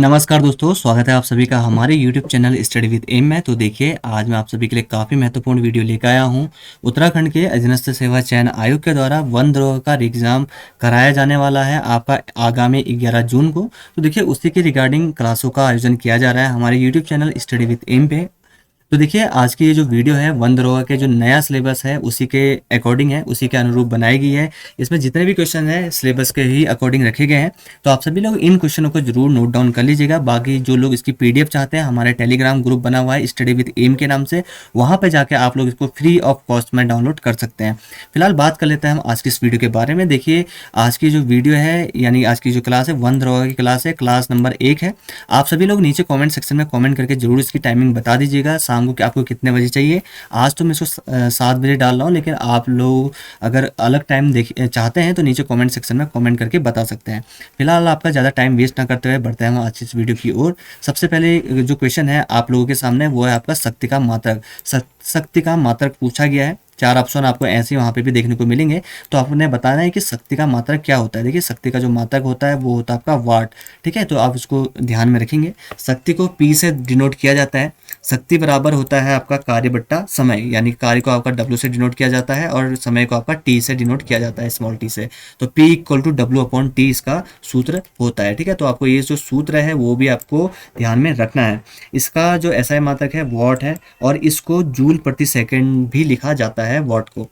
नमस्कार दोस्तों, स्वागत है आप सभी का हमारे YouTube channel study with M में। तो देखिए, आज मैं आप सभी के लिए काफ़ी महत्वपूर्ण वीडियो लेकर आया हूं। उत्तराखंड के अधीनस्थ सेवा चयन आयोग के द्वारा वन दरोगा का एग्ज़ाम कराया जाने वाला है आपका आगामी 11 जून को। तो देखिए, उसी के रिगार्डिंग क्लासों का आयोजन किया जा रहा है हमारे YouTube channel study with M पे। तो देखिए, आज की ये जो वीडियो है वन दरोगा के जो नया सिलेबस है उसी के अकॉर्डिंग है, उसी के अनुरूप बनाई गई है। इसमें जितने भी क्वेश्चन है सिलेबस के ही अकॉर्डिंग रखे गए हैं। तो आप सभी लोग इन क्वेश्चनों को जरूर नोट डाउन कर लीजिएगा। बाकी जो लोग इसकी पीडीएफ चाहते हैं, हमारे टेलीग्राम ग्रुप बना हुआ है स्टडी विद एम के नाम से, वहाँ पे जाके आप लोग इसको फ्री ऑफ कॉस्ट में डाउनलोड कर सकते हैं। फिलहाल बात कर लेते हैं हम आज की इस वीडियो के बारे में। देखिए, आज की जो वीडियो है यानी आज की जो क्लास है वन दरोगा की क्लास है, क्लास नंबर 1 है। आप सभी लोग नीचे कॉमेंट सेक्शन में कॉमेंट करके जरूर इसकी टाइमिंग बता दीजिएगा, शाम को कि आपको कितने बजे चाहिए। आज तो मैं इसको 7 बजे डाल रहा हूँ, लेकिन आप लोग अगर अलग टाइम चाहते हैं तो नीचे कमेंट सेक्शन में कमेंट करके बता सकते हैं। फिलहाल आपका ज़्यादा टाइम वेस्ट ना करते हुए बढ़ते हैं हम आज इस वीडियो की ओर। सबसे पहले जो क्वेश्चन है आप लोगों के सामने वो है आपका शक्ति का मात्रक। शक्ति का मात्रक पूछा गया है। 4 ऑप्शन आपको ऐसे वहाँ पे भी देखने को मिलेंगे। तो आपने बताना है कि शक्ति का मात्रक क्या होता है। देखिए, शक्ति का जो मात्रक होता है वो होता है आपका वाट। ठीक है, तो आप इसको ध्यान में रखेंगे। शक्ति को पी से डिनोट किया जाता है। शक्ति बराबर होता है आपका कार्य बट्टा समय, यानी कार्य को आपका डब्ल्यू से डिनोट किया जाता है और समय को आपका टी से डिनोट किया जाता है, स्मॉल टी से। तो P equal to W upon T इसका सूत्र होता है। ठीक है, तो आपको ये जो सूत्र है वो भी आपको ध्यान में रखना है। इसका जो एसआई मात्रक है वॉट है और इसको जूल प्रति सेकंड भी लिखा जाता है वॉट को।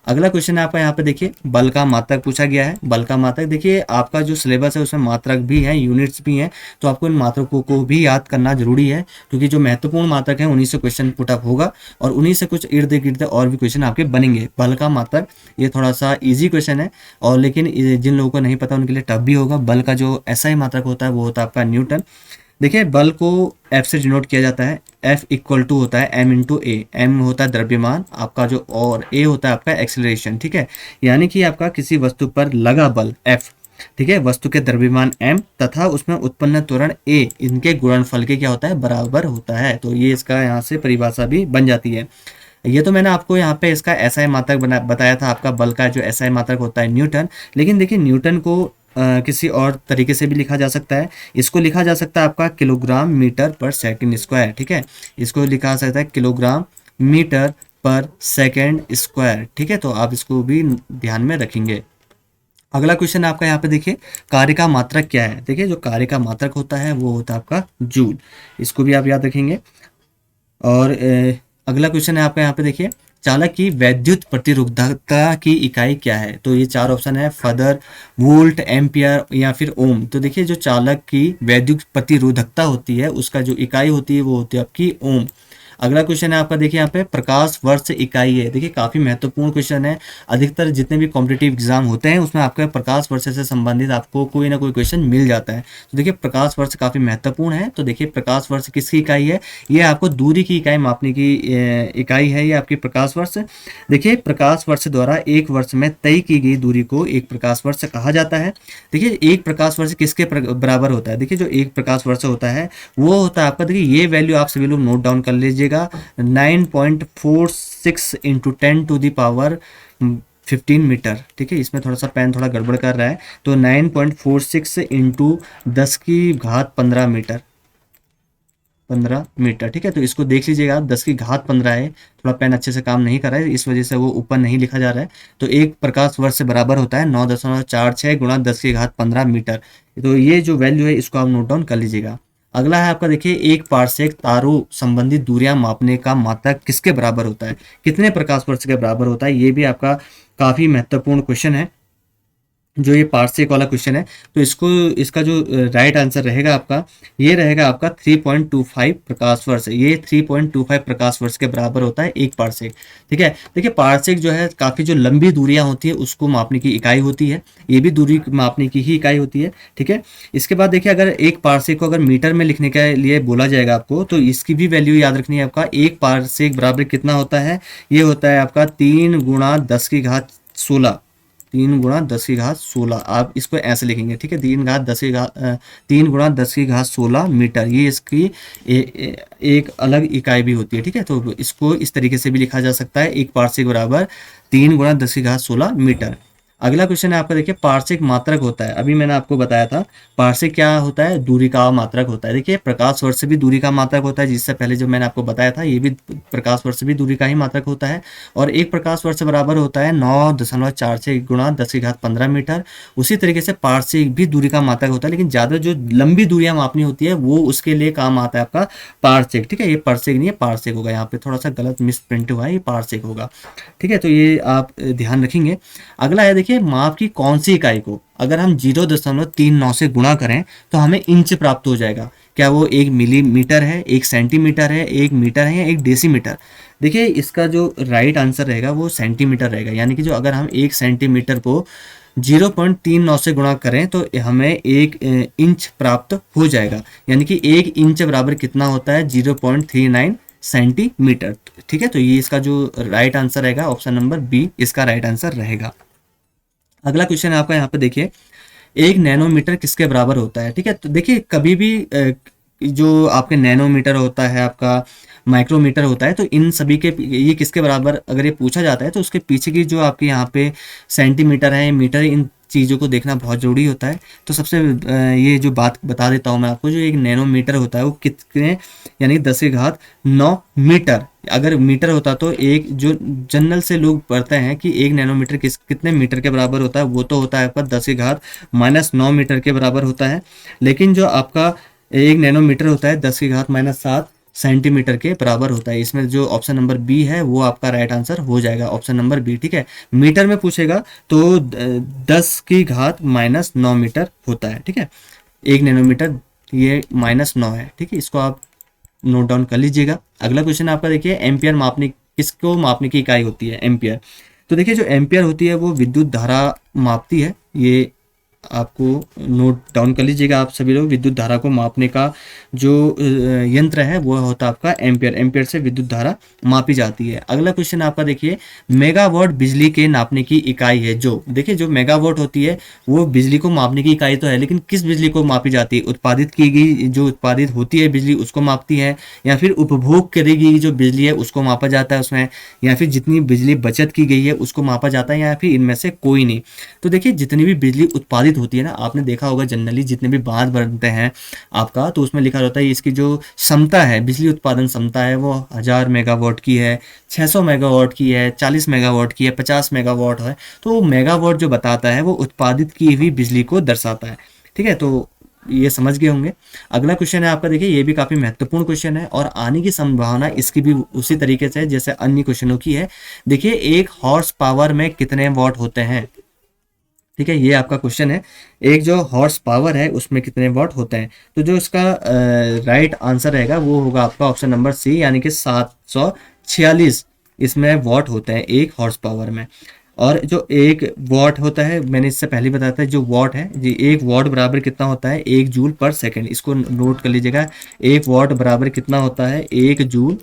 अगला क्वेश्चन है आपका यहाँ पे देखिए, बल का मात्रक पूछा गया है। बल का मात्रक देखिए, आपका जो सिलेबस है उसमें मात्रक भी है, यूनिट्स भी हैं, तो आपको इन मात्रकों को भी याद करना जरूरी है, क्योंकि जो महत्वपूर्ण मात्रक है उन्हीं से क्वेश्चन पुट अप होगा और उन्हीं से कुछ इर्द गिर्द और भी क्वेश्चन आपके बनेंगे। बल का मात्रक ये थोड़ा सा ईजी क्वेश्चन है, और लेकिन जिन लोगों को नहीं पता उनके लिए टफ भी होगा। बल का जो एसआई मात्रक होता है वो होता है आपका न्यूटन। देखिए, बल को F से डिनोट किया जाता है। F इक्वल टू होता है m इंटू ए। एम होता है द्रव्यमान आपका जो, और a होता है आपका एक्सेलरेशन। ठीक है, यानी कि आपका किसी वस्तु पर लगा बल F, ठीक है, वस्तु के द्रव्यमान m तथा उसमें उत्पन्न त्वरण a, इनके गुणनफल के क्या होता है, बराबर होता है। तो ये इसका यहाँ से परिभाषा भी बन जाती है। ये तो मैंने आपको यहाँ पे इसका एसआई मात्रक बताया था। आपका बल का जो एसआई मात्रक होता है न्यूटन। लेकिन देखिए, न्यूटन को किसी और तरीके से भी लिखा जा सकता है। इसको लिखा जा सकता है आपका किलोग्राम मीटर पर सेकंड स्क्वायर। ठीक है, इसको लिखा जा सकता है किलोग्राम मीटर पर सेकंड स्क्वायर। ठीक है, तो आप इसको भी ध्यान में रखेंगे। अगला क्वेश्चन आपका यहाँ पे देखिए, कार्य का मात्रक क्या है। देखिए, जो कार्य का मात्रक होता है वो होता है आपका जूल। इसको भी आप याद रखेंगे। और अगला क्वेश्चन है आपका यहाँ पे देखिए, चालक की वैद्युत प्रतिरोधकता की इकाई क्या है। तो ये 4 ऑप्शन है, फदर, वोल्ट, एम्पियर या फिर ओम। तो देखिए, जो चालक की वैद्युत प्रतिरोधकता होती है उसका जो इकाई होती है वो होती है आपकी ओम। अगला क्वेश्चन है आपका देखिए यहाँ पे, प्रकाश वर्ष इकाई है। देखिए, काफी महत्वपूर्ण क्वेश्चन है। अधिकतर जितने भी कॉम्पिटिटिव एग्जाम होते हैं उसमें आपका प्रकाश वर्ष से संबंधित आपको कोई ना कोई क्वेश्चन मिल जाता है। तो देखिए, प्रकाश वर्ष काफी महत्वपूर्ण है। तो देखिए, प्रकाश वर्ष किसकी इकाई है, ये आपको दूरी की इकाई मापने की इकाई है, ये आपकी प्रकाश वर्ष। देखिए, प्रकाश वर्ष द्वारा एक वर्ष में तय की गई दूरी को एक प्रकाश वर्ष कहा जाता है। देखिए, एक प्रकाश वर्ष किसके बराबर होता है। देखिए, जो एक प्रकाश वर्ष होता है वो होता है आपका, देखिए ये वैल्यू आप सभी लोग नोट डाउन कर लीजिएगा, 9.46 into 10 to the power 15 metre. ठीक है, इसमें थोड़ा सा पेन थोड़ा गड़बड़ कर रहा है। तो 9.46 इंटू 10 की घात 15 मीटर, 15 मीटर। ठीक है, तो इसको देख लीजिएगा आप, 10 की घात 15 है। थोड़ा पेन अच्छे से काम नहीं कर रहा है, इस वजह से वो ऊपर नहीं लिखा जा रहा है। तो एक प्रकाश वर्ष से बराबर होता है 9.46 गुणा 10 की घात 15 मीटर। तो ये जो वैल्यू है इसको आप नोट डाउन कर लीजिएगा। अगला है आपका देखिए, एक पारसेक तारों संबंधित दूरियां मापने का मात्रक किसके बराबर होता है, कितने प्रकाश वर्ष के बराबर होता है। ये भी आपका काफी महत्वपूर्ण क्वेश्चन है, जो ये पारसेक वाला क्वेश्चन है। तो इसका जो राइट आंसर रहेगा आपका, ये रहेगा आपका 3.25 प्रकाश वर्ष। ये 3.25 प्रकाश वर्ष के बराबर होता है एक पारसेक। ठीक है, देखिए पारसेक जो है काफ़ी जो लंबी दूरियां होती है उसको मापने की इकाई होती है। ये भी दूरी मापने की ही इकाई होती है। ठीक है, इसके बाद देखिए, अगर एक पारसेक को अगर मीटर में लिखने के लिए बोला जाएगा आपको, तो इसकी भी वैल्यू याद रखनी है। आपका एक पारसेक बराबर कितना होता है, ये होता है आपका 3 गुणा 10 की घात 16। 3 गुणा 10 की घात 16, आप इसको ऐसे लिखेंगे। ठीक है, 3 गुणा 10 की घात 16 मीटर, ये इसकी एक अलग इकाई भी होती है। ठीक है, तो इसको इस तरीके से भी लिखा जा सकता है, एक पारसेक बराबर 3 गुणा 10 की घात 16 मीटर। अगला क्वेश्चन है आपका, देखिए पार्शिक मात्रक होता है, अभी मैंने आपको बताया था पार्शिक क्या होता है, दूरी का मात्रक होता है। देखिए प्रकाश वर्ष से भी दूरी का मात्रक होता है, जिससे पहले जो मैंने आपको बताया था ये भी प्रकाश वर्ष से भी दूरी का ही मात्रक होता है। और एक प्रकाश वर्ष बराबर होता है 9.46 गुणा 10⁻15 मीटर। उसी तरीके से पार्शिक भी दूरी का मात्रक होता है, लेकिन ज़्यादा जो लंबी दूरियां मापनी होती है वो उसके लिए काम आता है आपका पार्शिक। ठीक है, ये पार्शिक नहीं है, पार्शिक होगा, यहाँ पे थोड़ा सा गलत मिस प्रिंट हुआ है, ये पार्शिक होगा। ठीक है, तो ये आप ध्यान रखेंगे। अगला है, देखिए माप की कौन सी इकाई को अगर हम 0.39 से गुणा करें तो हमें इंच प्राप्त हो जाएगा। क्या वो 1 मिलीमीटर है, 1 सेंटीमीटर है, 1 मीटर है या 1 डेसीमीटर? देखिए इसका जो राइट आंसर रहेगा वो सेंटीमीटर रहेगा, यानी कि जो अगर हम 1 सेंटीमीटर को 0.39 से गुणा करें तो हमें 1 इंच प्राप्त हो जाएगा, यानी कि 1 इंच बराबर कितना होता है, 0.39 सेंटीमीटर। ठीक है, तो ये इसका जो राइट आंसर रहेगा ऑप्शन नंबर बी इसका राइट आंसर रहेगा। अगला क्वेश्चन है आपका, यहाँ पे देखिए 1 नैनोमीटर किसके बराबर होता है? ठीक है, तो देखिए कभी भी जो आपके नैनोमीटर होता है, आपका माइक्रोमीटर होता है, तो इन सभी के ये किसके बराबर अगर ये पूछा जाता है तो उसके पीछे की जो आपके यहाँ पे सेंटीमीटर है, मीटर है, इन चीज़ों को देखना बहुत ज़रूरी होता है। तो सबसे ये जो बात बता देता हूँ मैं आपको, जो एक नैनोमीटर होता है वो कितने, यानी 10⁹ मीटर। अगर मीटर होता तो एक जो जनरल से लोग पढ़ते हैं कि 1 नैनोमीटर कितने मीटर के बराबर होता है, वो तो होता है आपका 10⁻⁹ मीटर के बराबर होता है। लेकिन जो आपका 1 नैनोमीटर होता है 10⁻⁷ सेंटीमीटर के बराबर होता है। इसमें जो ऑप्शन नंबर बी है वो आपका राइट आंसर हो जाएगा, ऑप्शन नंबर बी। ठीक है, मीटर में पूछेगा तो 10⁻⁹ मीटर होता है। ठीक है, 1 नैनोमीटर ये -9 है। ठीक है, इसको आप नोट डाउन कर लीजिएगा। अगला क्वेश्चन आपका देखिए, एम्पियर मापने किसको मापने की इकाई होती है? एम्पियर। तो देखिए जो एम्पियर होती है वो विद्युत धारा मापती है, ये आपको नोट डाउन कर लीजिएगा आप सभी लोग। विद्युत धारा को मापने का जो यंत्र है वो होता है आपका एम्पियर। एम्पियर से विद्युत धारा मापी जाती है। अगला क्वेश्चन आपका देखिए, मेगावाट बिजली के नापने की इकाई है। जो देखिए जो मेगावाट होती है वो बिजली को मापने की इकाई तो है, लेकिन किस बिजली को मापी जाती है? उत्पादित की गई जो उत्पादित होती है बिजली उसको मापती है, या फिर उपभोग करी गई जो बिजली है उसको मापा जाता है उसमें, या फिर जितनी बिजली बचत की गई है उसको मापा जाता है, या फिर इनमें से कोई नहीं? तो देखिए जितनी भी बिजली उत्पादित होती है ना, आपने देखा होगा जनरली जितने भी बांध बनते हैं आपका, तो उसमें लिखा रहता है इसकी जो क्षमता है, बिजली उत्पादन क्षमता है वो 1000 मेगावाट की है, 600 मेगावाट की है, 40 मेगावाट की है, 50 मेगावाट है। तो मेगावाट जो बताता है वो उत्पादित की हुई बिजली को दर्शाता है। ठीक है, तो ये समझ गए होंगे। अगला क्वेश्चन है आपका देखिए, ये भी काफी महत्वपूर्ण क्वेश्चन है और आने की संभावना इसकी भी उसी तरीके से है जैसे अन्य क्वेश्चनों की है। देखिए 1 हॉर्स पावर में कितने वॉट होते हैं? ठीक है, ये आपका क्वेश्चन है, एक जो हॉर्स पावर है उसमें कितने वॉट होते हैं? तो जो इसका राइट आंसर रहेगा वो होगा आपका ऑप्शन नंबर सी, यानी कि 746 इसमें वॉट होते हैं 1 हॉर्स पावर में। और जो 1 वॉट होता है, मैंने इससे पहले बताया था, जो वॉट है जी, 1 वॉट बराबर कितना होता है? 1 जूल पर सेकेंड। इसको नोट कर लीजिएगा, 1 वॉट बराबर कितना होता है? 1 जूल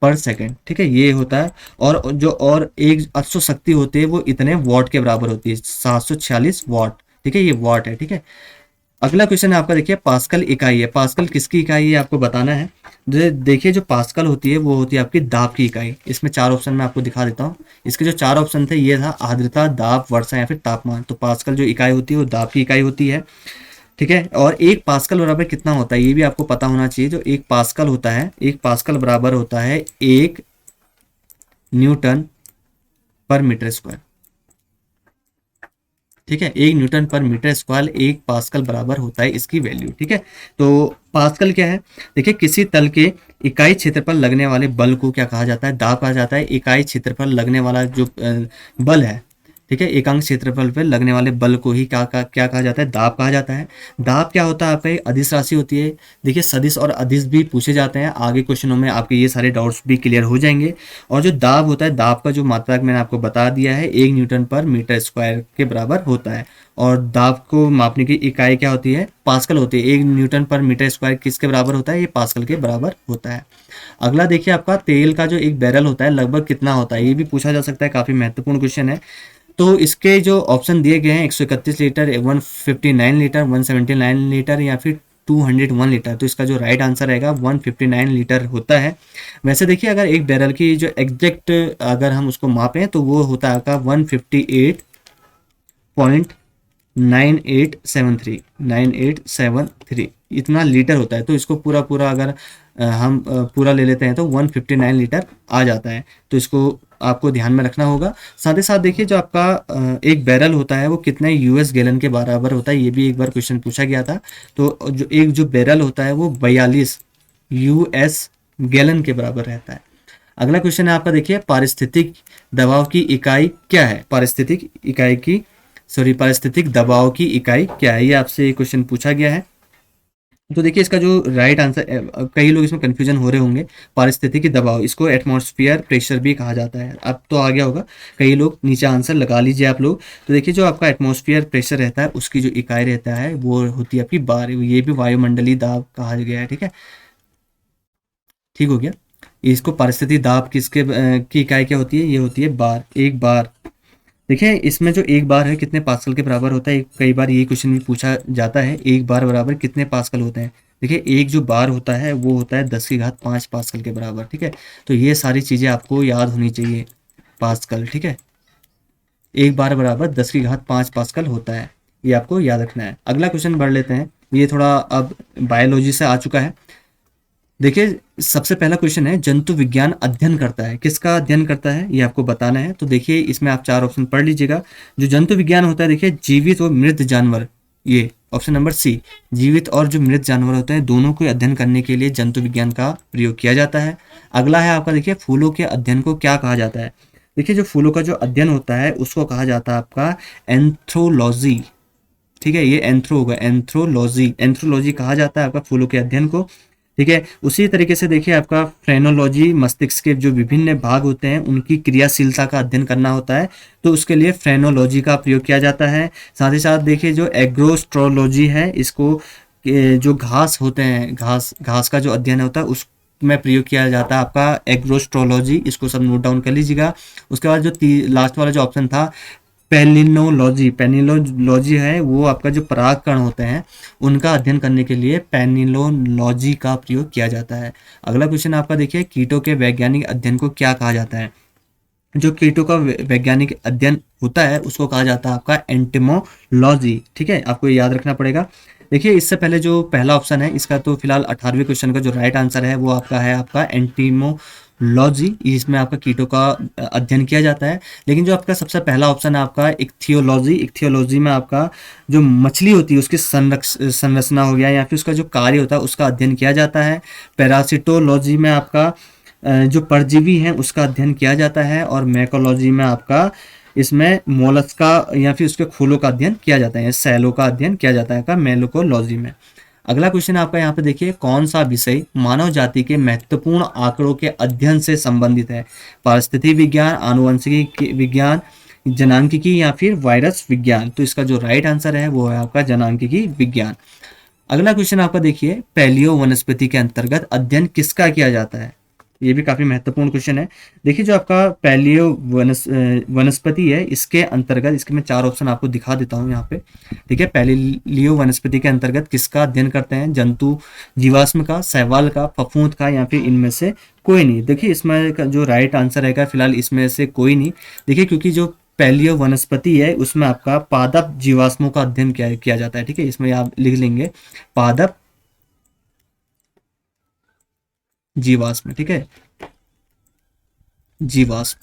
पर सेकेंड। ठीक है, ये होता है। और जो और एक अश्व शक्ति होती है वो इतने वॉट के बराबर होती है, 746 वॉट। ठीक है, ये वॉट है। ठीक है, अगला क्वेश्चन है आपका देखिए, पास्कल इकाई है। पास्कल किसकी इकाई है आपको बताना है। देखिए जो पास्कल होती है वो होती है आपकी दाब की इकाई। इसमें 4 ऑप्शन मैं आपको दिखा देता हूँ। इसके जो 4 ऑप्शन थे ये था आर्द्रता, दाब, वर्षा या फिर तापमान। तो पास्कल जो इकाई होती है वो दाब की इकाई होती है। ठीक है, और 1 पास्कल बराबर कितना होता है ये भी आपको पता होना चाहिए। जो 1 पास्कल होता है, 1 पास्कल बराबर होता है 1 न्यूटन पर मीटर स्क्वायर। ठीक है, 1 न्यूटन पर मीटर स्क्वायर 1 पास्कल बराबर होता है इसकी वैल्यू। ठीक है, तो पास्कल क्या है? देखिए किसी तल के इकाई क्षेत्र पर लगने वाले बल को क्या कहा जाता है? दाब कहा जाता है। इकाई क्षेत्र पर लगने वाला जो बल है, ठीक है, एकांक क्षेत्रफल पर लगने वाले बल को ही क्या कहा जाता है? दाब कहा जाता है। दाब क्या होता है? आपका एक अदिश राशि होती है। देखिए सदिश और अदिश भी पूछे जाते हैं आगे क्वेश्चनों में, आपके ये सारे डाउट्स भी क्लियर हो जाएंगे। और जो दाब होता है, दाब का जो मात्रक मैंने आपको बता दिया है 1 न्यूटन पर मीटर स्क्वायर के बराबर होता है। और दाब को मापने की इकाई क्या होती है? पास्कल होती है। 1 न्यूटन पर मीटर स्क्वायर किसके बराबर होता है? ये पास्कल के बराबर होता है। अगला देखिए आपका, तेल का जो एक बैरल होता है लगभग कितना होता है? ये भी पूछा जा सकता है, काफी महत्वपूर्ण क्वेश्चन है। तो इसके जो ऑप्शन दिए गए हैं 131 लीटर, 159 लीटर, 179 लीटर या फिर 201 लीटर। तो इसका जो राइट आंसर रहेगा 159 लीटर होता है। वैसे देखिए अगर एक बैरल की जो एग्जैक्ट अगर हम उसको मापें तो वो होता है आपका 158 9873 इतना लीटर होता है। तो इसको पूरा पूरा अगर हम पूरा ले लेते हैं तो 159 लीटर आ जाता है। तो इसको आपको ध्यान में रखना होगा। साथ ही साथ देखिए जो आपका एक बैरल होता है वो कितने यूएस गैलन के बराबर होता है, ये भी एक बार क्वेश्चन पूछा गया था। तो जो बैरल होता है वो 42 यूएस गैलन के बराबर रहता है। अगला क्वेश्चन है आपका, देखिए पारिस्थितिक दबाव की इकाई क्या है? पारिस्थितिक दबाव की इकाई क्या है, ये आपसे क्वेश्चन पूछा गया है। तो देखिए इसका जो राइट आंसर, कई लोग इसमें कंफ्यूजन हो रहे होंगे। पारिस्थितिकी दबाव, इसको एटमॉस्फेयर प्रेशर भी कहा जाता है। अब तो आ गया होगा, कई लोग नीचे आंसर लगा लीजिए आप लोग। तो देखिए जो आपका एटमॉस्फेयर प्रेशर रहता है उसकी जो इकाई रहता है वो होती है आपकी बार। ये भी वायुमंडलीय दाब कहा गया है। ठीक है, ठीक हो गया। इसको पारिस्थितिक दाब किसके की इकाई क्या होती है? ये होती है बार, एक बार। देखिए इसमें जो एक बार है कितने पास्कल के बराबर होता है? कई बार ये क्वेश्चन भी पूछा जाता है, एक बार बराबर कितने पास्कल होते हैं? देखिए एक जो बार होता है वो होता है 10⁵ पास्कल के बराबर। ठीक है, तो ये सारी चीज़ें आपको याद होनी चाहिए, पास्कल। ठीक है, एक बार बराबर 10⁵ पास्कल होता है, ये आपको याद रखना है। अगला क्वेश्चन बढ़ लेते हैं, ये थोड़ा अब बायोलॉजी से आ चुका है। देखिए सबसे पहला क्वेश्चन है, जंतु विज्ञान अध्ययन करता है, किसका अध्ययन करता है ये आपको बताना है। तो देखिए इसमें आप 4 ऑप्शन पढ़ लीजिएगा। जो जंतु विज्ञान होता है, देखिए जीवित और मृत जानवर, ये ऑप्शन नंबर सी, जीवित और जो मृत जानवर होते हैं दोनों को अध्ययन करने के लिए जंतु विज्ञान का प्रयोग किया जाता है। अगला है आपका, देखिए फूलों के अध्ययन को क्या कहा जाता है? देखिए जो फूलों का जो अध्ययन होता है उसको कहा जाता है आपका एंथ्रोलॉजी। ठीक है, ये एंथ्रो होगा, एंथ्रोलॉजी कहा जाता है आपका फूलों के अध्ययन को। ठीक है, उसी तरीके से देखिए आपका फ्रेनोलॉजी, मस्तिष्क के जो विभिन्न भाग होते हैं उनकी क्रियाशीलता का अध्ययन करना होता है, तो उसके लिए फ्रेनोलॉजी का प्रयोग किया जाता है। साथ ही साथ देखिए जो एग्रोस्ट्रोलॉजी है, इसको जो घास होते हैं, घास का जो अध्ययन होता है उसमें प्रयोग किया जाता है आपका एग्रोस्ट्रोलॉजी। इसको सब नोट डाउन कर लीजिएगा। उसके बाद जो लास्ट वाला जो ऑप्शन था पेनिनोलॉजी है, वो आपका जो परागकण होते हैं उनका अध्ययन करने के लिए पेनिनोलॉजी का प्रयोग किया जाता है। अगला क्वेश्चन आपका देखिए, कीटों के वैज्ञानिक अध्ययन को क्या कहा जाता है? जो कीटों का वैज्ञानिक अध्ययन होता है उसको कहा जाता है आपका एंटिमोलॉजी। ठीक है, आपको याद रखना पड़ेगा। देखिए इससे पहले जो पहला ऑप्शन है इसका, तो फिलहाल 18वें क्वेश्चन का जो राइट आंसर है वो आपका है आपका एंटिमोलॉजी। इसमें आपका कीटों का अध्ययन किया जाता है। लेकिन जो आपका सबसे पहला ऑप्शन है आपका इक्थियोलॉजी में आपका जो मछली होती है उसकी संरचना हो गया या फिर उसका जो कार्य होता है उसका अध्ययन किया जाता है। पैरासिटोलॉजी में आपका जो परजीवी हैं उसका अध्ययन किया जाता है। और मैकोलॉजी में आपका इसमें मोलस्का या फिर उसके खोलों का अध्ययन किया जाता है, सेलों का अध्ययन किया जाता है का मैकोलॉजी में। अगला क्वेश्चन आपका यहाँ पे देखिए, कौन सा विषय मानव जाति के महत्वपूर्ण आंकड़ों के अध्ययन से संबंधित है? पारिस्थितिकी विज्ञान, आनुवंशिकी विज्ञान, जनांकिकी या फिर वायरस विज्ञान। तो इसका जो राइट आंसर है वो है आपका जनांकिकी विज्ञान। अगला क्वेश्चन आपका देखिए, पैलियो वनस्पति के अंतर्गत अध्ययन किसका किया जाता है? ये भी काफी महत्वपूर्ण क्वेश्चन है। देखिए जो आपका पैलियो वनस्पति है इसके अंतर्गत, इसके मैं 4 ऑप्शन आपको दिखा देता हूँ यहाँ पे। ठीक है, पैलियो वनस्पति के अंतर्गत किसका अध्ययन करते हैं? जंतु जीवाश्म का, शैवाल का, फफूंद का या फिर इनमें से कोई नहीं। देखिए इसमें जो राइट आंसर रहेगा फिलहाल इसमें से कोई नहीं। देखिए क्योंकि जो पैलियो वनस्पति है उसमें आपका पादप जीवाश्मों का अध्ययन किया जाता है। ठीक है, इसमें आप लिख लेंगे पादप जीवाश्म। ठीक है, जीवाश्म,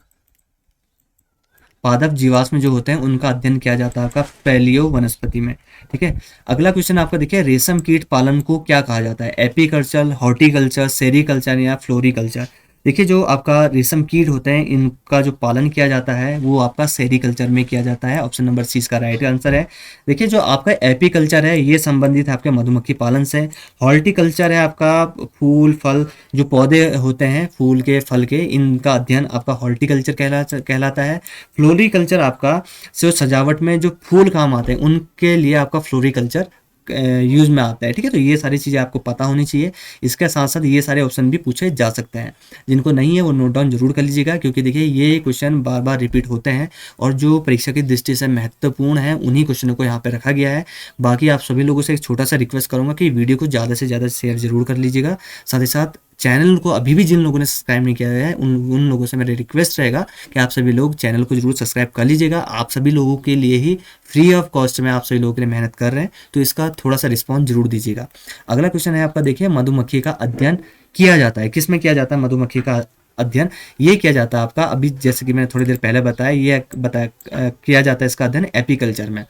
पादप जीवाश्म जो होते हैं उनका अध्ययन किया जाता है आपका पैलियो वनस्पति में। ठीक है, अगला क्वेश्चन आपका देखिए, रेशम कीट पालन को क्या कहा जाता है? एपीकल्चर, हॉर्टिकल्चर, सेरीकल्चर या फ्लोरिकल्चर। देखिए जो आपका रेशम कीट होते हैं इनका जो पालन किया जाता है वो आपका सेरीकल्चर में किया जाता है। ऑप्शन नंबर सी इसका राइट आंसर है। देखिए जो आपका एपीकल्चर है ये संबंधित है आपके मधुमक्खी पालन से। हॉर्टिकल्चर है आपका फूल फल जो पौधे होते हैं फूल के फल के, इनका अध्ययन आपका हॉर्टिकल्चर कहलाता है। फ्लोरिकल्चर आपका जो सजावट में जो फूल काम आते हैं उनके लिए आपका फ्लोरिकल्चर यूज में आता है। ठीक है, तो ये सारी चीज़ें आपको पता होनी चाहिए। इसके साथ साथ ये सारे ऑप्शन भी पूछे जा सकते हैं, जिनको नहीं है वो नोट डाउन जरूर कर लीजिएगा, क्योंकि देखिए ये क्वेश्चन बार बार रिपीट होते हैं और जो परीक्षा की दृष्टि से महत्वपूर्ण है उन्हीं क्वेश्चनों को यहाँ पे रखा गया है। बाकी आप सभी लोगों से एक छोटा सा रिक्वेस्ट करूंगा कि वीडियो को ज़्यादा से ज़्यादा शेयर जरूर कर लीजिएगा। साथ ही साथ चैनल को अभी भी जिन लोगों ने सब्सक्राइब नहीं किया है उन लोगों से मेरी रिक्वेस्ट रहेगा कि आप सभी लोग चैनल को जरूर सब्सक्राइब कर लीजिएगा। आप सभी लोगों के लिए ही फ्री ऑफ कॉस्ट में आप सभी लोगों के लिए मेहनत कर रहे हैं, तो इसका थोड़ा सा रिस्पॉन्स जरूर दीजिएगा। अगला क्वेश्चन है आपका, देखिए मधुमक्खी का अध्ययन किया जाता है, किस में किया जाता है मधुमक्खी का अध्ययन? ये किया जाता है आपका, अभी जैसे कि मैंने थोड़ी देर पहले बताया, ये बताया किया जाता है इसका अध्ययन एपीकल्चर में।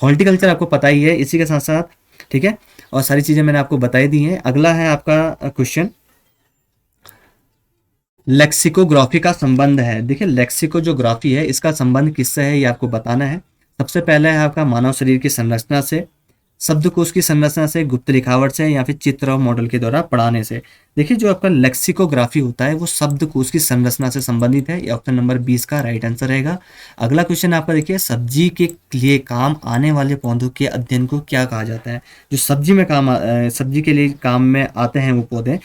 हॉर्टिकल्चर आपको पता ही है इसी के साथ साथ, ठीक है, और सारी चीजें मैंने आपको बताई दी हैं। अगला है आपका क्वेश्चन, लेक्सिकोग्राफी का संबंध है। देखिए लेक्सिको जो ग्राफी है इसका संबंध किससे है ये आपको बताना है। सबसे पहले है आपका मानव शरीर की संरचना से, शब्दकोश की संरचना से, गुप्त लिखावट से, या फिर चित्र और मॉडल के द्वारा पढ़ाने से। देखिए जो आपका लेक्सिकोग्राफी होता है वो शब्दकोश की संरचना से संबंधित है। ये ऑप्शन नंबर 20 का राइट आंसर रहेगा। अगला क्वेश्चन आपका देखिए, सब्जी के लिए काम आने वाले पौधों के अध्ययन को क्या कहा जाता है? जो सब्जी में सब्जी के लिए काम में आते हैं वो पौधे,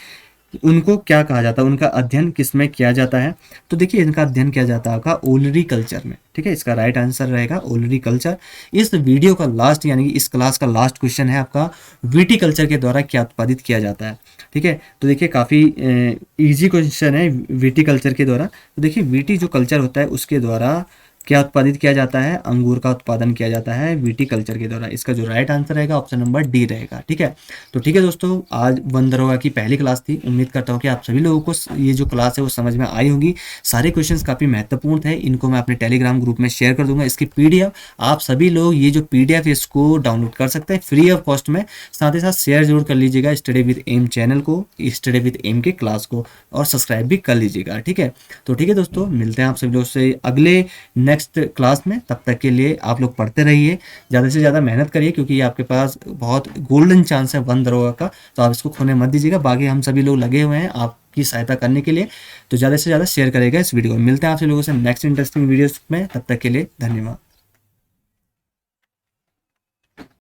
उनको क्या कहा जाता है, उनका अध्ययन किस में किया जाता है? तो देखिए इनका अध्ययन किया जाता है आपका ओलरी कल्चर में, ठीक है, इसका राइट आंसर रहेगा ओलरी कल्चर। इस वीडियो का लास्ट यानी कि इस क्लास का लास्ट क्वेश्चन है आपका, वीटी कल्चर के द्वारा क्या उत्पादित किया जाता है? ठीक है, तो देखिए काफ़ी इजी क्वेश्चन है वीटी कल्चर के द्वारा। तो देखिए वीटी जो कल्चर होता है उसके द्वारा क्या उत्पादित किया जाता है? अंगूर का उत्पादन किया जाता है वीटी कल्चर के द्वारा। इसका जो राइट आंसर रहेगा ऑप्शन नंबर डी रहेगा। ठीक है, तो ठीक है दोस्तों, आज वन दरोगा की पहली क्लास थी। उम्मीद करता हूँ कि आप सभी लोगों को ये जो क्लास है वो समझ में आई होगी। सारे क्वेश्चंस काफ़ी महत्वपूर्ण थे, इनको मैं अपने टेलीग्राम ग्रुप में शेयर कर दूंगा। इसकी पीडीएफ आप सभी लोग ये जो पीडीएफ है इसको डाउनलोड कर सकते हैं फ्री ऑफ कॉस्ट में। साथ ही साथ शेयर जरूर कर लीजिएगा स्टडी विद एम चैनल को, स्टडी विद एम के क्लास को, और सब्सक्राइब भी कर लीजिएगा। ठीक है, तो ठीक है दोस्तों, मिलते हैं आप सभी लोग से अगले नेक्स्ट क्लास में। तब तक के लिए आप लोग पढ़ते रहिए, ज़्यादा से ज़्यादा मेहनत करिए, क्योंकि ये आपके पास बहुत गोल्डन चांस है वन दरोगा का, तो आप इसको खोने मत दीजिएगा। बाकी हम सभी लोग लगे हुए हैं आपकी सहायता करने के लिए, तो ज़्यादा से ज़्यादा शेयर करेगा इस वीडियो को। मिलते हैं आपसे लोगों से नेक्स्ट इंटरेस्टिंग वीडियोस में, तब तक के लिए धन्यवाद।